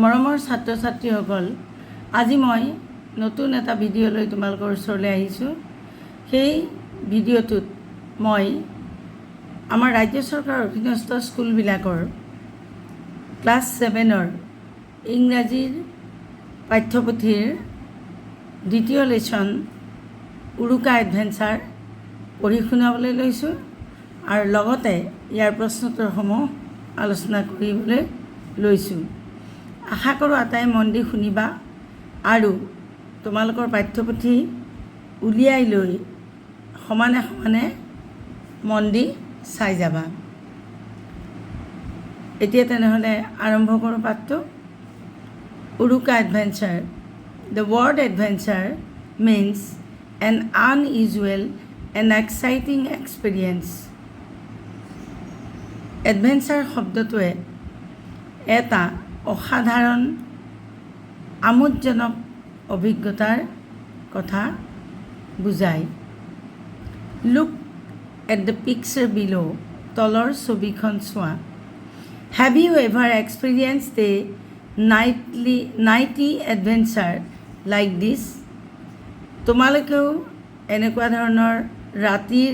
মৰমৰ ছাত্ৰ ছাত্ৰীসকল, আজি মই নতুন এটা ভিডিঅ' লৈ তোমালোকৰ ওচৰলৈ আহিছোঁ। সেই ভিডিঅ'টোত মই আমাৰ ৰাজ্য চৰকাৰৰ অধীনস্থ স্কুলবিলাকৰ ক্লাছ 7ৰ ইংৰাজীৰ পাঠ্যপুথিৰ দ্বিতীয় লেচন উৰুকা এডভেঞ্চাৰ পঢ়ি শুনাবলৈ লৈছোঁ আৰু লগতে ইয়াৰ প্ৰশ্নোত্তৰসমূহ আলোচনা কৰিবলৈ লৈছোঁ। আশা কৰোঁ আটাই মন দি শুনিবা আৰু তোমালোকৰ পাঠ্যপুথি উলিয়াই লৈ সমানে সমানে মন দি চাই যাবা। এতিয়া তেনেহ'লে আৰম্ভ কৰোঁ পাঠটো। উৰুকা adventure. The word adventure means an unusual and exciting experience. Adventure শব্দটোৱে এটা অসাধাৰণ আমোদজনক অভিজ্ঞতাৰ কথা বুজায়। Look at the picture below. তলৰ ছবিখন চোৱা। Have you ever experienced a nighty adventure like this? তোমালোকেও এনেকুৱা ধৰণৰ ৰাতিৰ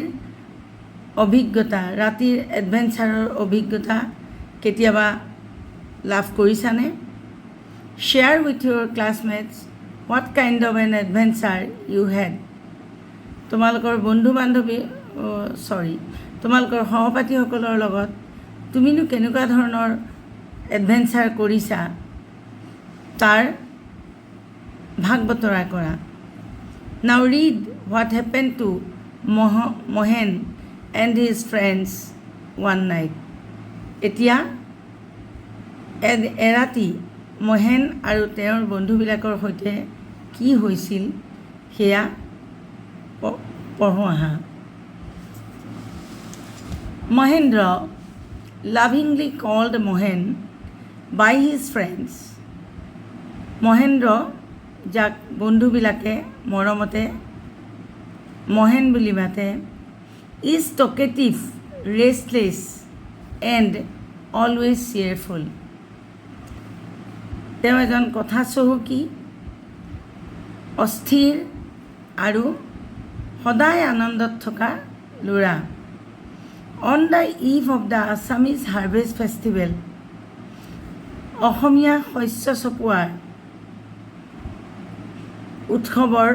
এডভেঞ্চাৰৰ অভিজ্ঞতা কেতিয়াবা লাভ কৰিছানে? Share with your classmates what kind of an adventure you had. তোমালোকৰ তোমালোকৰ সহপাঠীসকলৰ লগত তুমিনো কেনেকুৱা ধৰণৰ এডভেঞ্চাৰ কৰিছা তাৰ ভাগ বতৰা কৰা। Now read what happened to Mohan and his friends one night. এতিয়া এৰাতি মহেন আৰু তেওঁৰ বন্ধুবিলাকৰ সৈতে কি হৈছিল সেয়া পঢ়ো আহা। Mahendra, lovingly called Mohan by his friends. Mahendra, যাক বন্ধুবিলাকে মৰমতে মহেন বুলি মাতে, is talkative, restless and always cheerful. তেওঁ এজন কথা চহকী, অস্থিৰ আৰু সদায় আনন্দত থকা ল'ৰা। On the eve of the Assamese Harvest Festival, অসমীয়া শস্য চপোৱাৰ উৎসৱৰ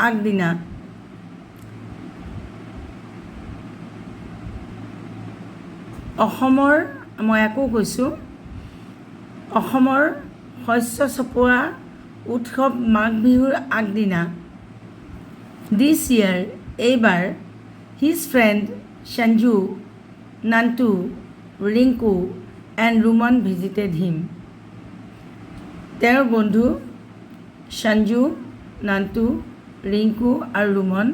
আগদিনা মই আকৌ কৈছোঁ, অসমৰ শস্য চপোৱা উৎসৱ মাঘ বিহুৰ আগদিনা, this year, এইবাৰ, his friend Sanju, Nantu, Rinku and Ruman visited him. তেওঁৰ বন্ধু সঞ্জু, নান্তু, ৰিংকু আৰু ৰুমন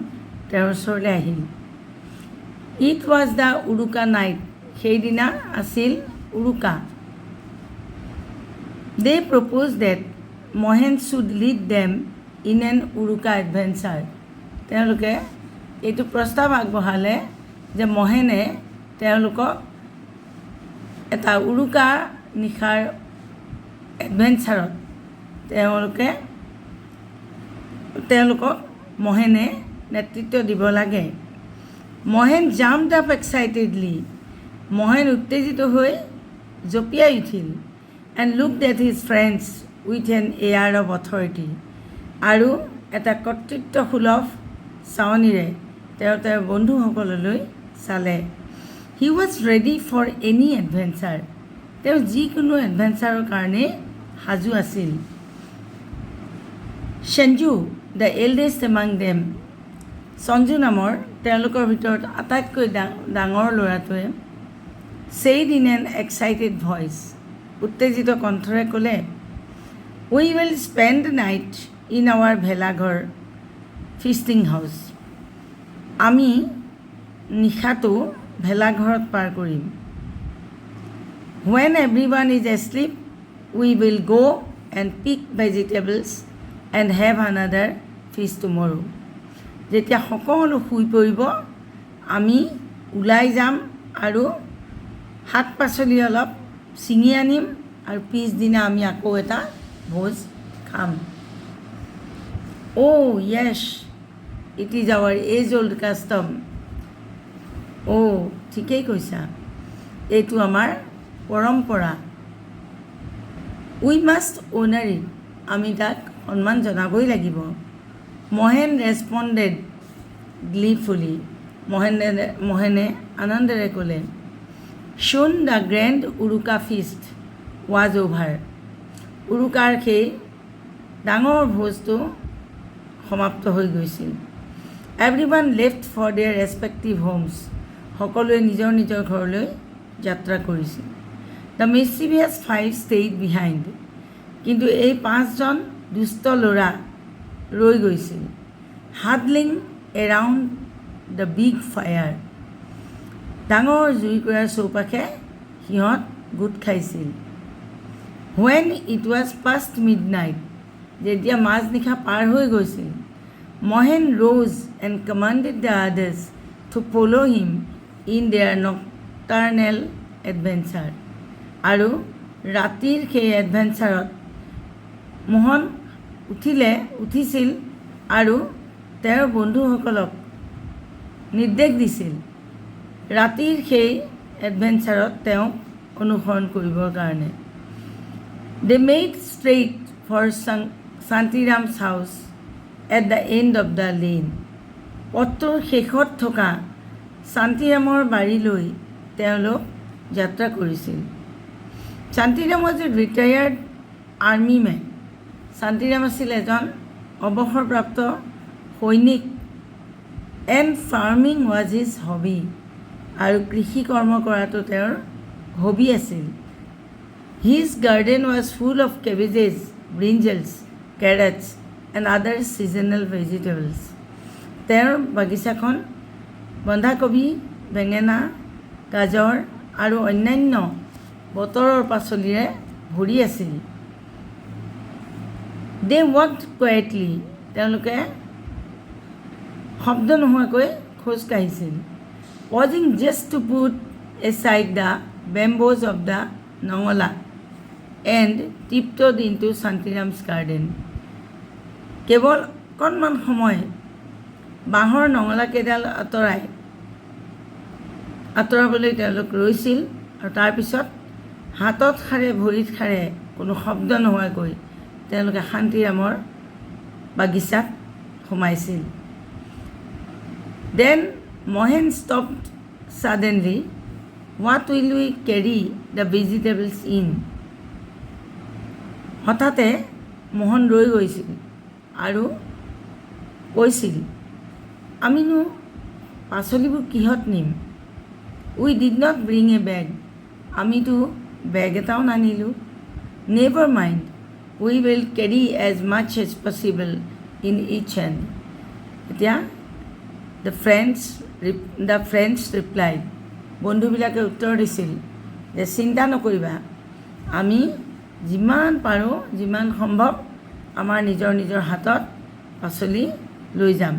তেওঁৰ ওচৰলৈ আহিল। It was the Uruka night. সেইদিনা আছিল উৰুকা। They proposed that Mohan should lead them in an Uruka adventure. তেওঁলোকে এইটো প্ৰস্তাৱ আগবঢ়ালে যে মহেনে তেওঁলোকক এটা উৰুকা নিশাৰ এডভেঞ্চাৰত তেওঁলোকক মহেনে নেতৃত্ব দিব লাগে। Mahen jumped up excitedly. Mahen উত্তেজিত হৈ জঁপিয়াই উঠিল। And looked at his friends with an air of authority. আৰু এটা কৰ্তৃত্বসুলভ চাৱনিৰে তেওঁৰ বন্ধুসকললৈ চালে। He was ready for any adventure. তেওঁ যিকোনো এডভেঞ্চাৰৰ কাৰণে সাজু আছিল। Sanju, the eldest among them, Sanju নামৰ তেওঁলোকৰ ভিতৰত আটাইতকৈ ডাঙৰ ল'ৰাটোৱে said in an excited voice, উত্তেজিত কণ্ঠৰে ক'লে, we will spend the night in our ভেলাঘৰ feasting house. আমি নিশাটো ভেলাঘৰত পাৰ কৰিম। When everyone is asleep, we will go and pick vegetables and have another feast tomorrow. যেতিয়া সকলো শুই পৰিব আমি ওলাই যাম আৰু শাক পাচলি অলপ ছিঙি আনিম আৰু পিছদিনা আমি আকৌ এটা ভোজ খাম. Oh yes, it is our age-old custom. ঠিকেই কৈছা, এইটো আমাৰ পৰম্পৰা. We must honor it. আমি তাক সন্মান জনাবই লাগিব. Mahen responded gleefully. মহেনে আনন্দেৰে ক'লে. Soon the grand Uruka feast was over. উৰুকাৰ সেই ডাঙৰ ভোজটো সমাপ্ত হৈ গৈছিল. Everyone left for their respective homes. সকলোৱে নিজৰ নিজৰ ঘৰলৈ যাত্ৰা কৰিছিল. The mischievous five stayed behind. কিন্তু এই 5জন দুষ্ট ল'ৰা ৰৈ গৈছিল. Huddling around the big fire. ডাঙৰ জুইকুৰাৰ চৌপাশে সিহঁত গোট খাইছিল. When it was past midnight, যেতিয়া মাজনিশা পাৰ হৈ গৈছিল, Mohan rose and commanded the others to follow him in their nocturnal adventure. আৰু ৰাতিৰ সেই এডভেঞ্চাৰত মোহন উঠিছিল আৰু তেওঁৰ বন্ধুসকলক নিৰ্দেশ দিছিল ৰাতিৰ সেই এডভেঞ্চাৰত তেওঁক অনুসৰণ কৰিবৰ কাৰণে. They made straight for Shantiram's house at the end of the lane. পথটোৰ শেষত থকা শান্তিৰামৰ বাৰীলৈ তেওঁলোক যাত্ৰা কৰিছিল. Shantiram was a retired army man. Shantiram আছিল এজন অৱসৰপ্ৰাপ্ত সৈনিক. And farming was his hobby. আৰু কৃষি কৰ্ম কৰাটো তেওঁৰ হবি আছিল. His garden was full of cabbages, brinjals, carrots and other seasonal vegetables. তেওঁৰ বাগিচাখন বন্ধাকবি, বেঙেনা, গাজৰ আৰু অন্যান্য বতৰৰ পাচলিৰে ভৰি আছিল. They walked quietly. তেওঁলোকে শব্দ নোহোৱাকৈ খোজ কাঢ়িছিল. Pausing just to put aside the bamboos of the Nongala and tiptoed into Shantiram's garden. কেৱল অকণমান সময় বাঁহৰ নঙলাকেইডাল আঁতৰাবলৈ তেওঁলোক ৰৈছিল আৰু তাৰপিছত হাতত সাৰে ভৰিত সাৰে কোনো শব্দ নোহোৱাকৈ তেওঁলোকে শান্তিৰামৰ বাগিচাত সোমাইছিল. Then Mohan stopped suddenly. What will we carry the vegetables in? হঠাতে মোহন ৰৈ গৈছিল আৰু কৈছিল, আমিনো পাচলিবোৰ কিহত নিম? We did not bring a bag. আমিতো বেগ এটাও নানিলোঁ. Never mind. We will carry as much as possible in each hand. এতিয়া the friends replied. বন্ধুবিলাকে উত্তৰ দিছিল যে চিন্তা নকৰিবা, আমি যিমান পাৰোঁ যিমান সম্ভৱ আমাৰ নিজৰ নিজৰ হাতত পাচলি লৈ যাম.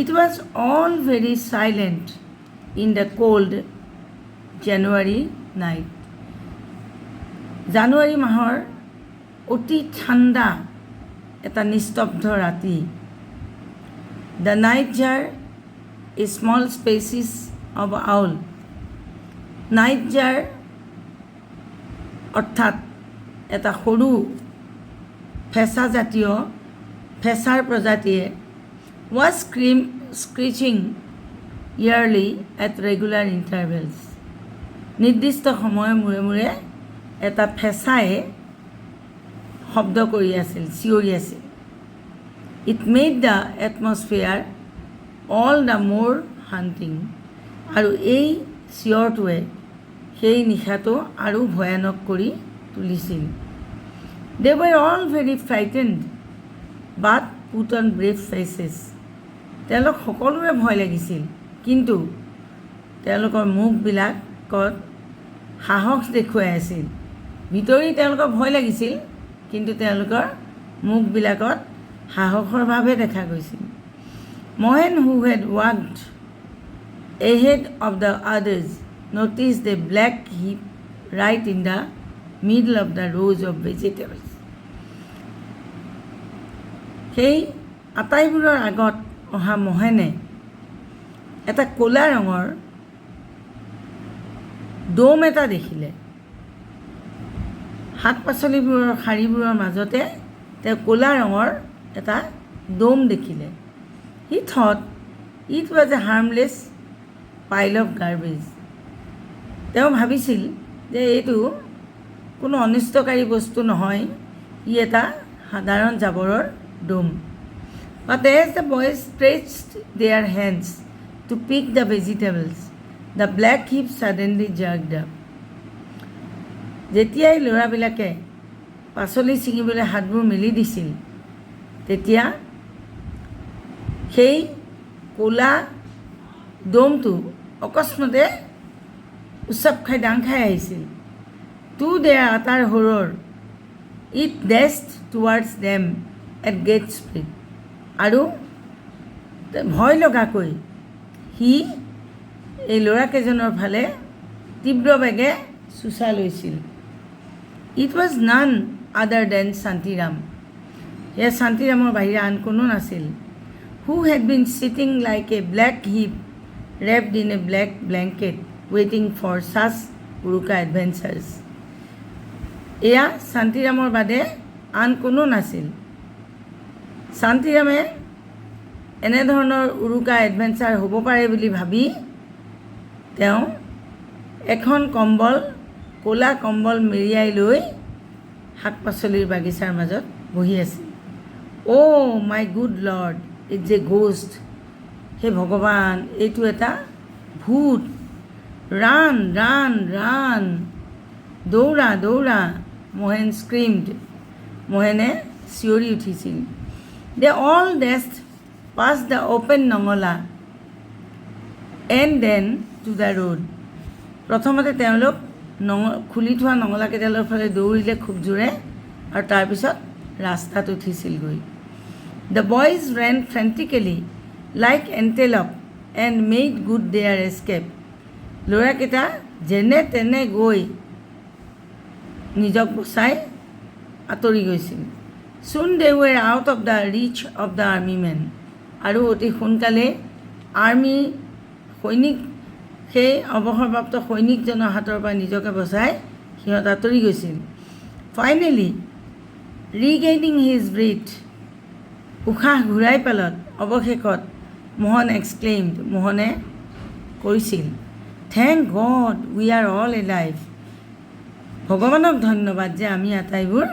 It was all very silent in the cold January night. জানুৱাৰী মাহৰ অতি ঠাণ্ডা এটা নিস্তব্ধ ৰাতি. The night jar is small species of owl. Night jar অৰ্থাৎ এটা সৰু ফেঁচাৰ প্ৰজাতিয়ে was screeching yearly at regular intervals. নিৰ্দিষ্ট সময়ৰ মূৰে মূৰে এটা ফেঁচাই শব্দ কৰি আছিল, চিঞৰি আছিল. It made the atmosphere all the more haunting. আৰু এই চিঞৰটোৱে সেই নিশাটো আৰু ভয়ানক কৰি তুলিছিল. They were all very frightened but put on brave faces. তেওঁলোক সকলোৰে ভয় লাগিছিল, কিন্তু তেওঁলোকৰ মুখবিলাকত সাহস দেখুৱাই আছিল. ভিতৰি তেওঁলোকৰ ভয় লাগিছিল, কিন্তু তেওঁলোকৰ মুখবিলাকত সাহসৰ ভাৱে দেখা গৈছিল. Mohan, who had walked ahead of the others, noticed a black heap right in the middle of the rows of vegetables. সেই আটাইবোৰৰ আগত অহা মহেনে এটা ক'লা ৰঙৰ দম এটা দেখিলে। শাক পাচলিবোৰৰ শাৰীবোৰৰ মাজতে তেওঁ ক'লা ৰঙৰ এটা দম দেখিলে। He thought it was a harmless pile of garbage. তেওঁ ভাবিছিল যে এইটো কোনো অনিষ্টকাৰী বস্তু নহয়, ই এটা সাধাৰণ জাবৰৰ দম। But as the boys stretched their hands to pick the vegetables, the black heap suddenly jerked up. যেতিয়াই ল'ৰাবিলাকে পাচলি ছিঙিবলৈ হাতবোৰ মেলি দিছিল, তেতিয়া সেই ক'লা দমটো অকস্মাতে উচ্চাপ খাই ডাং খাই আহিছিল। To their utter horror, it dashed towards them at great speed. আৰু ভয় লগাকৈ সি এই ল'ৰাকেইজনৰ ফালে তীব্ৰ বেগে চুচা লৈছিল। It was none other than Shantiram. সেয়া শান্তিৰামৰ বাহিৰে আন কোনো নাছিল। Who had been sitting like a black heap wrapped in a black blanket waiting for such Uruka adventures. এয়া শান্তিৰামৰ বাদে আন কোনো নাছিল। শান্তিৰামে এনেধৰণৰ উৰুকা এডভেঞ্চাৰ হ'ব পাৰে বুলি ভাবি তেওঁ এখন কম্বল, ক'লা কম্বল মেৰিয়াই লৈ শাক পাচলিৰ বাগিচাৰ মাজত বহি আছিল। Oh' my good lord, it's a ghost. হে ভগৱান, এইটো এটা ভূত। ৰান ৰান ৰান, দৌৰা দৌৰা, মোহেন স্ক্ৰীমড। মোহেনে চিঞৰি উঠিছিল। They all dashed past the open নঙলা and then to the road. প্ৰথমতে তেওঁলোক খুলি থোৱা নঙলাকেইডালৰ ফালে দৌৰিলে খুব জোৰে আৰু তাৰপিছত ৰাস্তাত উঠিছিলগৈ। The boys ran frantically like antelope and made good their escape. ল'ৰাকেইটা যেনে তেনে গৈ নিজক বচাই আঁতৰি গৈছিল। Soon they were out of the reach of the army men. আৰু অতি সোনকালে সৈনিক, সেই অৱসৰপ্ৰাপ্ত সৈনিকজনৰ হাতৰ পৰা নিজকে বচাই সিহঁত আঁতৰি গৈছিল। ফাইনেলি ৰিগেইনিং হিজ ব্ৰিথ, উশাহ ঘূৰাই পেলত অৱশেষত মোহন এক্সক্লেইমড, মোহনে কৈছিল, thank god we are all alive. ভগৱানক ধন্যবাদ যে আমি আটাইবোৰ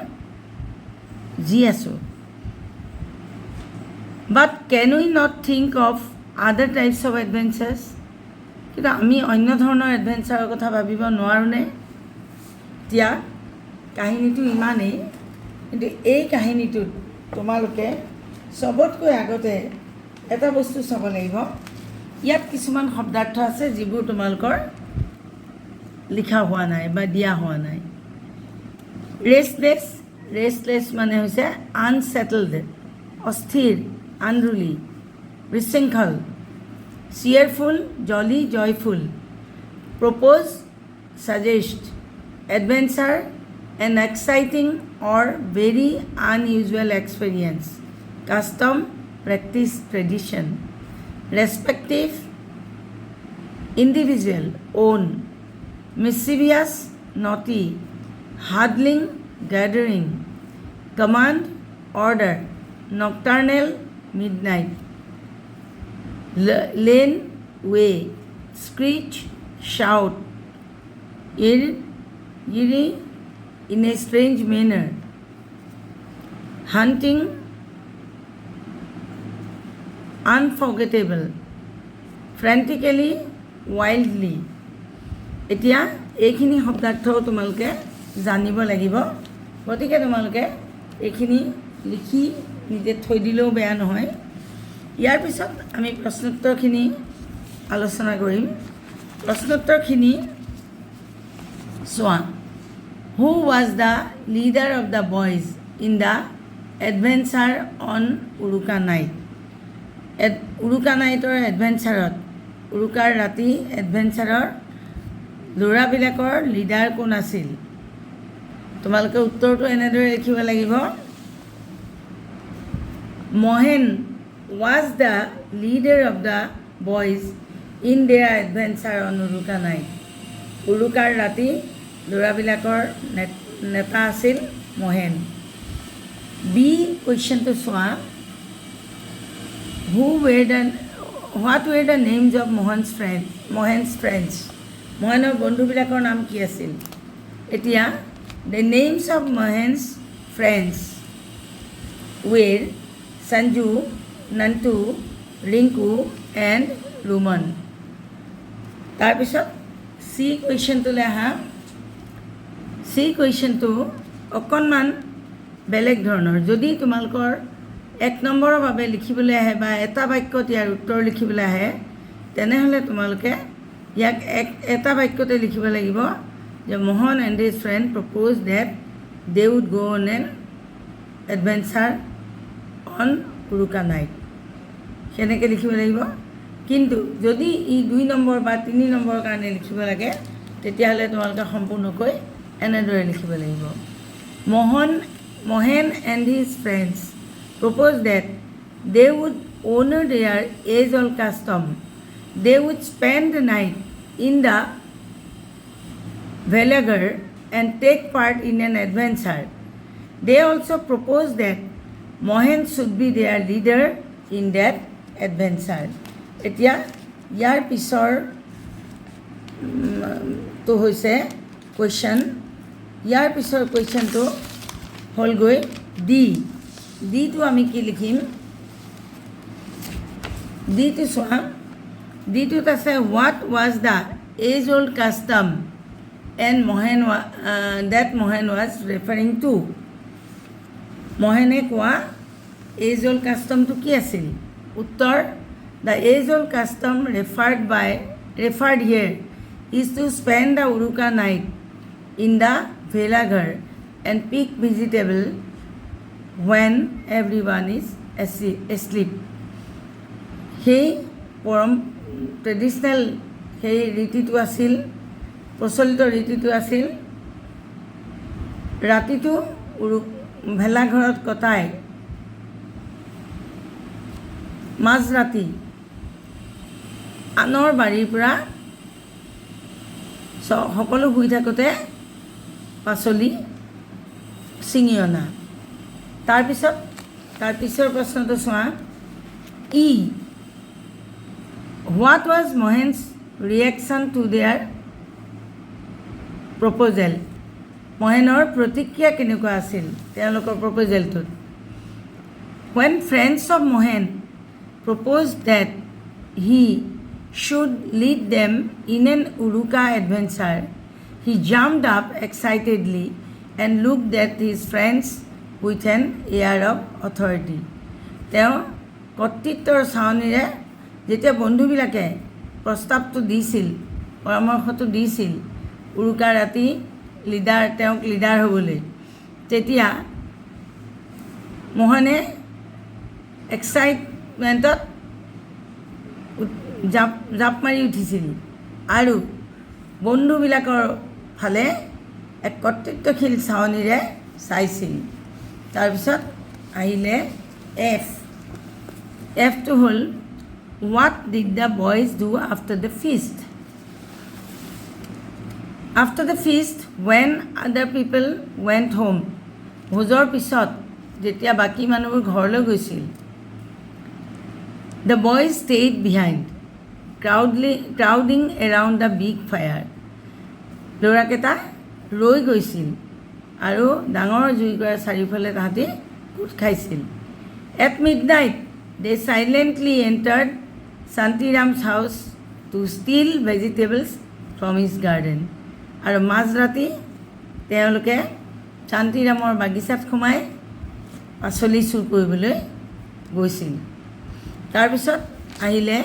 জি আছোঁ। বাট কেন উই নট থিংক অফ আদাৰ টাইপছ অফ এডভেঞ্চাৰ্ছ? কিন্তু আমি অন্য ধৰণৰ এডভেঞ্চাৰৰ কথা ভাবিব নোৱাৰোঁনে? এতিয়া কাহিনীটো ইমানেই, কিন্তু এই কাহিনীটোত তোমালোকে চবতকৈ আগতে এটা বস্তু চাব লাগিব। ইয়াত কিছুমান শব্দাৰ্থ আছে যিবোৰ তোমালোকৰ লিখা হোৱা নাই বা দিয়া হোৱা নাই। ৰেষ্টলেছ, ৰেষ্টলেছ মানে হৈছে আনছেটলড, অস্থিৰ, আনৰুলি, বিশৃংখল। Cheerful, jolly, joyful. Propose, suggest. Adventure, an exciting or very unusual experience. Custom, practice, tradition. Respective, individual, own. Mischievous, naughty. Huddling, gathering. Command, order. Nocturnal, midnight. Lane, way. Screech, shout. Eerie, in a strange manner. Hunting, unforgettable. Frantically, wildly. এতিয়া এইখিনি শব্দাৰ্থও তোমালোকে জানিব লাগিব। গতিকে তোমালোকে এইখিনি লিখি নিজে থৈ দিলেও বেয়া নহয়। ইয়াৰ পিছত আমি প্ৰশ্নোত্তৰখিনি আলোচনা কৰিম। প্ৰশ্নোত্তৰখিনি চোৱা। Who was the leader of the boys in the adventure on Uruka night? Uruka নাইটৰ এডভেঞ্চাৰত, উৰুকাৰ ৰাতি এডভেঞ্চাৰৰ ল'ৰাবিলাকৰ লিডাৰ কোন আছিল? তোমালোকে উত্তৰটো এনেদৰে লিখিব লাগিব Mahen was the leader of the boys in their adventure on Uruka night. উৰুকাৰ ৰাতি ল'ৰাবিলাকৰ নেতা আছিল মহেন। বি কুৱেশ্যনটো চোৱা what were the names of Mohen's friends? মহেনৰ বন্ধুবিলাকৰ নাম কি আছিল? এতিয়া the names of Mohen's friends were Sanju, Nantu, Rinku and Ruman. তাৰপিছত চি কুৱেশ্যনটোলৈ আহা। চি কুৱেশ্যনটো অকণমান বেলেগ ধৰণৰ। যদি তোমালোকৰ 1 নম্বৰৰ বাবে লিখিবলৈ আহে বা এটা বাক্যত ইয়াৰ উত্তৰ লিখিবলৈ আহে তেনেহ'লে তোমালোকে ইয়াক এটা বাক্যতে লিখিব লাগিব যে Mohan and his friend propose that they would go on an adventure on Uruka night, সেনেকৈ লিখিব লাগিব। কিন্তু যদি ই 2 নম্বৰ বা 3 নম্বৰৰ কাৰণে লিখিব লাগে তেতিয়াহ'লে তোমালোকে সম্পূৰ্ণকৈ এনেদৰে লিখিব লাগিব Mohan and his friends propose that they would honor their age-old custom. They would spend the night in the Velagar and take part in an adventure. They also proposed that Mohen should be their leader in that adventure. এতিয়া ইয়াৰ পিছৰ তো হৈছে question. ইয়াৰ পিছৰ কুৱেশ্যনটো হ'লগৈ ডিটো আমি কি লিখিম? ডিটো চোৱা। ডিটোত আছে what was the age old custom and Mahen was referring to. মহেনে কোৱা এজ অল্ড কাষ্টমটো কি আছিল? উত্তৰ the age old custom referred here is to spend the Uruka night in the ভেলাঘৰ and pick vegetable when everyone is asleep. সেই traditional সেই ৰীতিটো আছিল, প্ৰচলিত ৰীতিটো আছিল ৰাতিটো ভেলাঘৰত কটাই মাজৰাতি আনৰ বাৰীৰ পৰা সকলো শুই থাকোঁতে পাচলি ছিঙি অনা। তাৰ পিছৰ প্ৰশ্নটো চোৱা। What was Mahen's reaction to their proposal? মহেনৰ প্ৰতিক্ৰিয়া কেনেকুৱা আছিল তেওঁলোকৰ প্ৰপ'জেলটোত? when friends of Mohen proposed that he should lead them in an Uruka adventure, he jumped up excitedly and looked at his friends with an air of authority. তেওঁ কৰ্তৃত্বৰ চাৱনিৰে যেতিয়া বন্ধুবিলাকে প্ৰস্তাৱটো দিছিল, পৰামৰ্শটো দিছিল উৰুকা ৰাতি তেওঁক লিডাৰ হ'বলৈ, তেতিয়া মোহনে এক্সাইটমেণ্টত জাপ মাৰি উঠিছিল আৰু বন্ধুবিলাকৰ ফালে এক কৰ্তৃত্বশীল চাৱনিৰে চাইছিল। তাৰপিছত আহিলে এফটো হ'ল what did the boys do after the feast? After the feast when other people went home, ভোজৰ পিছত যেতিয়া বাকী মানুহবোৰ ঘৰলৈ গৈছিল, the boys stayed behind crowding around the big fire, ল'ৰাকেইটা ৰৈ গৈছিল আৰু ডাঙৰ জুইকুৰাৰ চাৰিওফালে তাহাঁতি গোট খাইছিল। At midnight they silently entered Shantiram's house to steal vegetables from his garden, আৰু মাজৰাতি তেওঁলোকে শান্তিৰামৰ বাগিচাত সোমাই পাচলি চুৰ কৰিবলৈ গৈছিল। তাৰপিছত আহিলে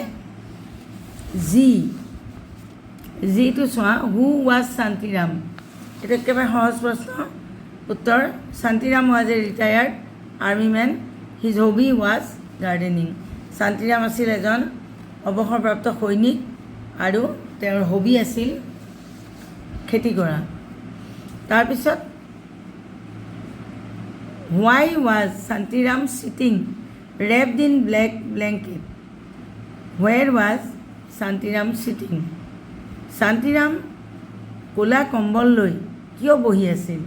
জিটো চোৱা। Who was Shantiram? এইটো একেবাৰে সহজ প্ৰশ্ন। উত্তৰ Shantiram was a retired army men, his hobby was gardening. Shantiram আছিল এজন অৱসৰপ্ৰাপ্ত সৈনিক আৰু তেওঁৰ হবি আছিল খেতি কৰা। তাৰপিছত Why was Santiram sitting wrapped in black blanket? Where was Santiram sitting? Santiram ক'লা কম্বল লৈ কিয় বহি আছিল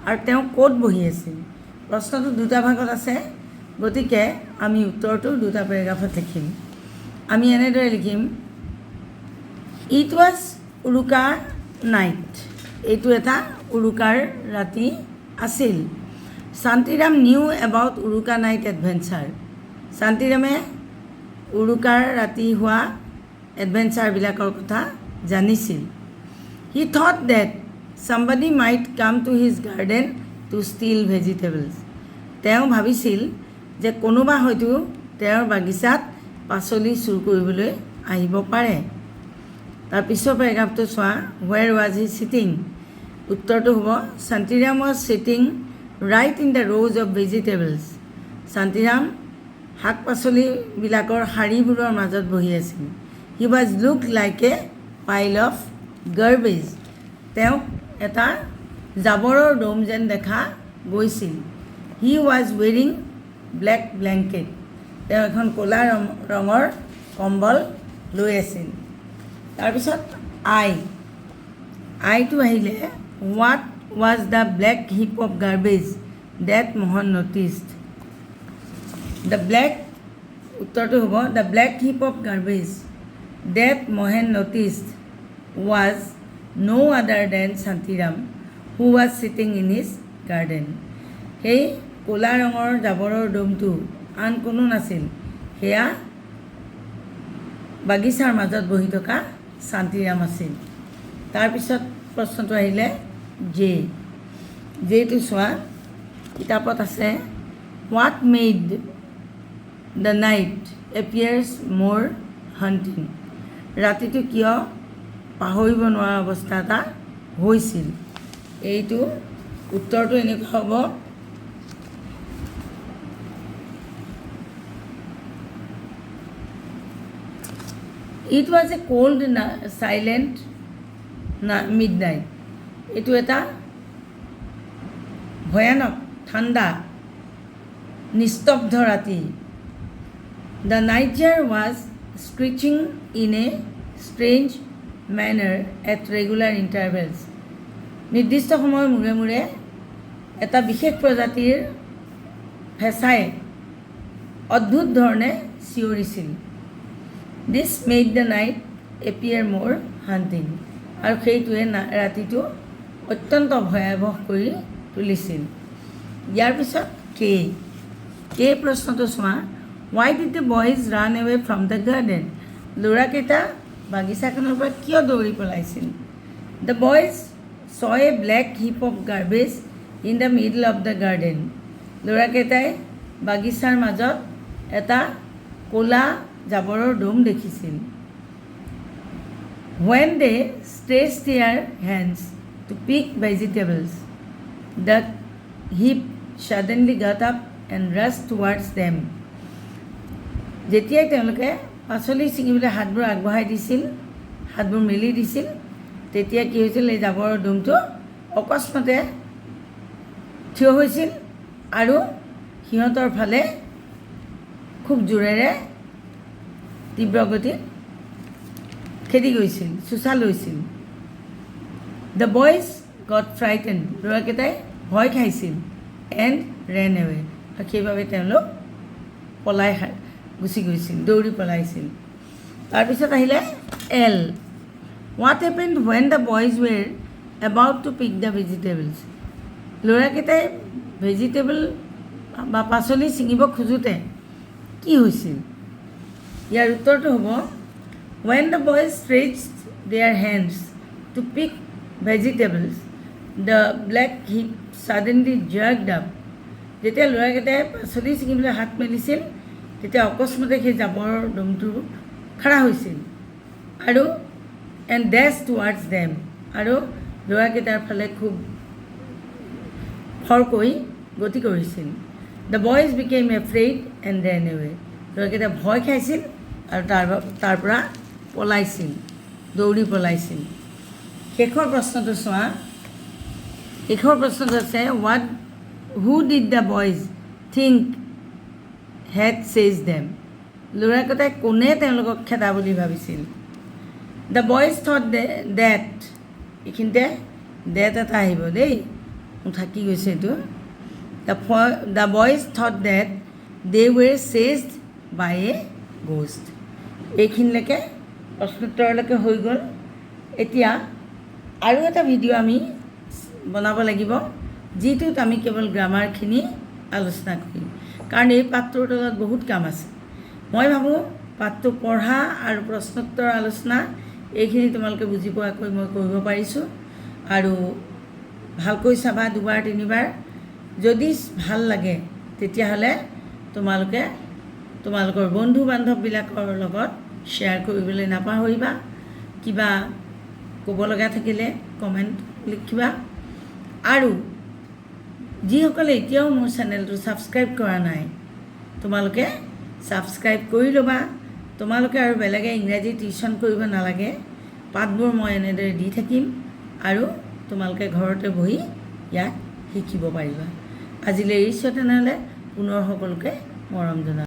আৰু তেওঁ ক'ত বহি আছিল? প্ৰশ্নটো দুটা ভাগত আছে, গতিকে আমি উত্তৰটো দুটা পেৰাগ্ৰাফত লিখিম। আমি এনেদৰে লিখিম, ইট ৱাজ উৰুকা নাইট। এইটো এটা উৰুকাৰ ৰাতি আছিল। Shantiram knew about Uruka night adventure. শান্তিৰামে উৰুকাৰ ৰাতি হোৱা এডভেঞ্চাৰবিলাকৰ কথা জানিছিল। He thought that somebody might come to his garden to steal vegetables. তেওঁ ভাবিছিল যে কোনোবা হয়তো তেওঁৰ বাগিচাত পাচলি চুৰ কৰিবলৈ আহিব পাৰে। তাৰ পিছৰ পেৰাগ্ৰাফটো চোৱা, where was he sitting? উত্তৰটো হ'ব, Shantiram was sitting right in the rows of vegetables. Shantiram শাক পাচলিবিলাকৰ শাৰীবোৰৰ মাজত বহি আছিল। He was looked like a pile of garbage. তেওঁক এটা জাবৰৰ দম যেন দেখা গৈছিল। He was wearing black blanket. তেওঁ এখন ক'লা ৰঙৰ কম্বল লৈ আছিল। তাৰপিছত আইটো আহিলে, what was the black heap of garbage that Mohan noticed? উত্তৰটো হ'ব, the black heap of garbage that Mohan noticed was no other than Santiram, who was sitting in his garden. সেই ক'লা ৰঙৰ জাবৰৰ দমটো আন কোনো নাছিল, সেয়া বাগিচাৰ মাজত বহি থকা শান্তিৰাম আছিল। তাৰপিছত প্ৰশ্নটো আহিলে যেটো চোৱা, কিতাপত আছে, what made the night appears মোৰ হাণ্টিং। ৰাতিটো কিয় পাহৰিব নোৱাৰা অৱস্থা এটা হৈছিল? এইটো উত্তৰটো এনেকুৱা হ'ব, it was a cold silent midnight. এইটো এটা ভয়ানক ঠাণ্ডা নিস্তব্ধ ৰাতি। The nightjar was screeching in a strange manner at regular intervals. নিৰ্দিষ্ট সময়ৰ মূৰে মূৰে এটা বিশেষ প্ৰজাতিৰ ফেঁচাই অদ্ভুত ধৰণে চিঞৰিছিল। দিছ মেড দ্য নাইট এপিয়াৰ মোৰ হাণ্টিং। আৰু সেইটোৱে ৰাতিটো অত্যন্ত ভয়াৱহ কৰি তুলিছিল। ইয়াৰ পিছত প্ৰশ্নটো চোৱা, why did the boys run away from the garden? ল'ৰাকেইটা বাগিচাখনৰ পৰা কিয় দৌৰি পলাইছিল? The boys saw a black heap of garbage in the middle of the garden. ল'ৰাকেইটাই বাগিচাৰ মাজত এটা ক'লা জাবৰৰ দম দেখিছিল। When they stretched their hands to pick vegetables, the heap suddenly got up and rushed towards them. যেতিয়াই তেওঁলোকে পাচলি ছিঙিবলৈ হাতবোৰ আগবঢ়াই দিছিল, হাতবোৰ মেলি দিছিল, তেতিয়া কি হৈছিল, এই জাবৰৰ দমটো অকস্মাতে থিয় হৈছিল আৰু সিহঁতৰ ফালে খুব জোৰেৰে তীব্ৰ গতিত খেদি গৈছিল, চোচা লৈছিল। The boys got frightened. ল'ৰাকেইটাই ভয় খাইছিল। And ran away. সেইবাবে তেওঁলোক গুচি গৈছিল, দৌৰি পলাইছিল। তাৰপিছত আহিলে what happened when the boys were about to pick the vegetables. ল'ৰাকেইটাই ভেজিটেবল বা পাচলি ছিঙিব খোজোঁতে কি হৈছিল? ইয়াৰ উত্তৰটো হ'ব, when the boys stretched their hands to pick vegetables the black heap suddenly jerked up. যেতিয়া ল'ৰাকেইটাই পাচলি ছিঙিবলৈ হাত মেলিছিল, তেতিয়া অকস্মাতে সেই জাবৰৰ দমটো খাৰা হৈছিল আৰু এণ্ড ডেছ টুৱাৰ্ডছ দেম। আৰু ল'ৰাকেইটাৰ ফালে খুব খৰকৈ গতি কৰিছিল। The boys became afraid and ran away. ল'ৰাকেইটা ভয় খাইছিল আৰু তাৰ পৰা পলাইছিল, দৌৰি পলাইছিল। শেষৰ প্ৰশ্নটো চোৱা, শেষৰ প্ৰশ্নটো আছে, what who did the boys think had chased them? ল'ৰাকেইটাই কোনে তেওঁলোকক খেদা বুলি ভাবিছিল? The boys thought that এইখিনিতে that এটা আহিব দেই, মোৰ থাকি গৈছে এইটো। The boys thought that they were chased by a ghost. এইখিনিলৈকে প্ৰশ্নোত্তৰলৈকে হৈ গ'ল। এতিয়া আৰু এটা ভিডিঅ' আমি বনাব লাগিব, যিটোত আমি কেৱল গ্ৰামাৰখিনি আলোচনা কৰিম, কাৰণ এই পাঠটোৰ তলত বহুত কাম আছে। মই ভাবোঁ পাঠটো পঢ়া আৰু প্ৰশ্নোত্তৰ আলোচনা এইখিনি তোমালোকে বুজি পোৱাকৈ মই কৰিব পাৰিছোঁ। আৰু ভালকৈ চাবা, দুবাৰ তিনিবাৰ। যদি ভাল লাগে তেতিয়াহ'লে তোমালোকে তোমালোকৰ বন্ধু বান্ধৱবিলাকৰ লগত শ্বেয়াৰ কৰিবলৈ নাপাহৰিবা। কিবা ক'ব লগা থাকিলে কমেণ্ট লিখিবা। আৰু যিসকলে এতিয়াও মোৰ চেনেলটো ছাবস্ক্ৰাইব কৰা নাই, তোমালোকে ছাবস্ক্ৰাইব কৰি ল'বা। তোমালোকে আৰু বেলেগে ইংৰাজী টিউশ্যন কৰিব নালাগে, পাঠবোৰ মই এনেদৰে দি থাকিম আৰু তোমালোকে ঘৰতে বহি ইয়াক শিকিব পাৰিবা। আজিলৈ এৰিছোঁ, তেনেহ'লে পুনৰ সকলোকে মৰম জনাম।